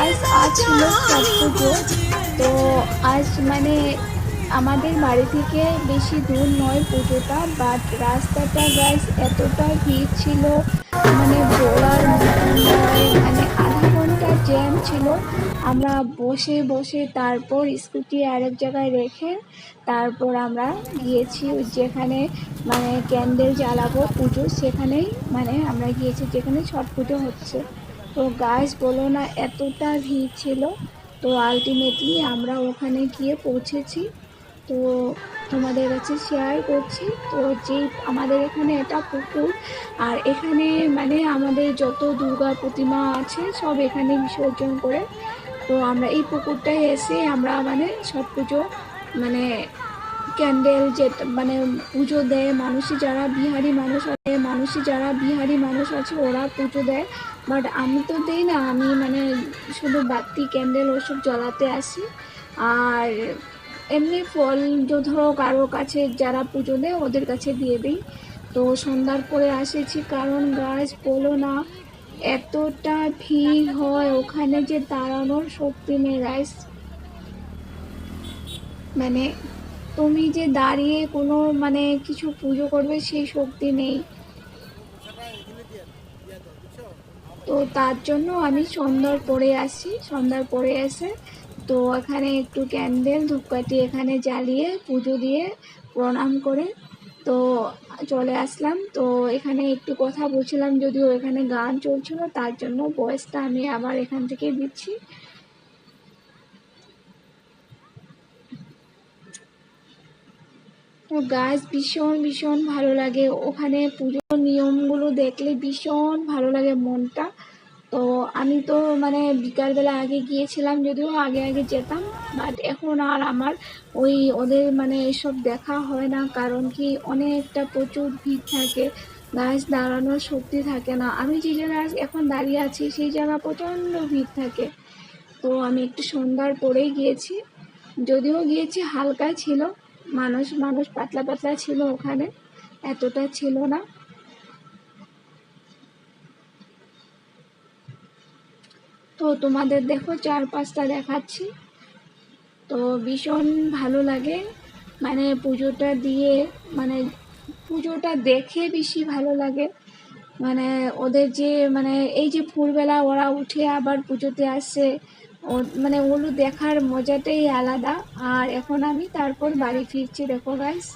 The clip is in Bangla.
গাইস আজ ছিল ছট পুজো। তো আজ মানে আমাদের বাড়ি থেকে বেশি দূর নয় পুজোটা, বাট রাস্তাটা গাইস এতটা ভিড় ছিল মানে বলার মতন নয়, মানে আধা ঘন্টা জ্যাম ছিল। আমরা বসে বসে তারপর স্কুটি আরেক জায়গায় রেখে তারপর আমরা গিয়েছি যেখানে মানে ক্যান্ডেল জ্বালাবো পুজো, সেখানেই মানে আমরা গিয়েছি যেখানে ছট পুজো হচ্ছে। তো গাইস বলো না এতটা ভিড় ছিল। তো আলটিমেটলি আমরা ওখানে গিয়ে পৌঁছেছি। তো তোমাদের কাছে শেয়ার করছি। তো যেই আমাদের এখানে এটা পুকুর, আর এখানে মানে আমাদের যত দুর্গা প্রতিমা আছে সব এখানে বিসর্জন করে। তো আমরা এই পুকুরটায় এসে আমরা মানে ছট পুজো মানে ক্যান্ডেল যে মানে পুজো দেয় মানুষই যারা বিহারি মানুষ আছে, ওরা পুজো দেয়। বাট আমি তো দেই না, আমি মানে শুধু বাতি ক্যান্ডেল ওসব জ্বালাতে আসি। আর এমনি ফল ধরো কারো কাছে যারা পুজো দেয় ওদের কাছে দিয়ে দিই। তো সন্ধ্যার পরে আসেছি, কারণ গাছ বলো না এতটা ভিড় হয় ওখানে যে দাঁড়ানোর শক্তি নেই গাইস। মানে তুমি যে দাঁড়িয়ে কোনো মানে কিছু পুজো করবে সেই শক্তি নেই। তো তার জন্য আমি সন্ধ্যার পরে এসে তো এখানে একটু ক্যান্ডেল ধূপকাঠি এখানে জ্বালিয়ে পুজো দিয়ে প্রণাম করে তো চলে আসলাম। তো এখানে একটু কথা বলছিলাম, যদিও এখানে গান চলছিল তার জন্য ভয়েসটা আমি আবার এখান থেকে দিচ্ছি। তো গাছ ভীষণ ভীষণ ভালো লাগে ওখানে, পুজোর নিয়মগুলো দেখলে ভীষণ ভালো লাগে মনটা। তো আমি তো মানে বিকালবেলা আগে গিয়েছিলাম, যদিও আগে আগে যেতাম, বাট এখন আর আমার ওই ওদের মানে এসব দেখা হয় না, কারণ কি অনেকটা প্রচুর ভিড় থাকে, গাছ দাঁড়ানোর শক্তি থাকে না। আমি যে জায়গায় এখন দাঁড়িয়ে আছি সেই জায়গা প্রচণ্ড ভিড় থাকে। তো আমি একটু সন্ধ্যার পরেই গিয়েছি, যদিও গিয়েছি হালকা ছিল, মানুষ মানুষ পাতলা পাতলা ছিল ওখানে, এতটা ছিল না। তো তোমাদের দেখো চারপাশটা দেখাচ্ছি। তো ভীষণ ভালো লাগে মানে পুজোটা দিয়ে, মানে পুজোটা দেখে বেশি ভালো লাগে। মানে ওদের যে মানে এই যে ভোরবেলা ওরা উঠে আবার পুজোতে আসে, মানে ওগুলো দেখার মজাটাই আলাদা। আর এখন আমি তারপর বাড়ি ফিরছি, দেখো গাইস।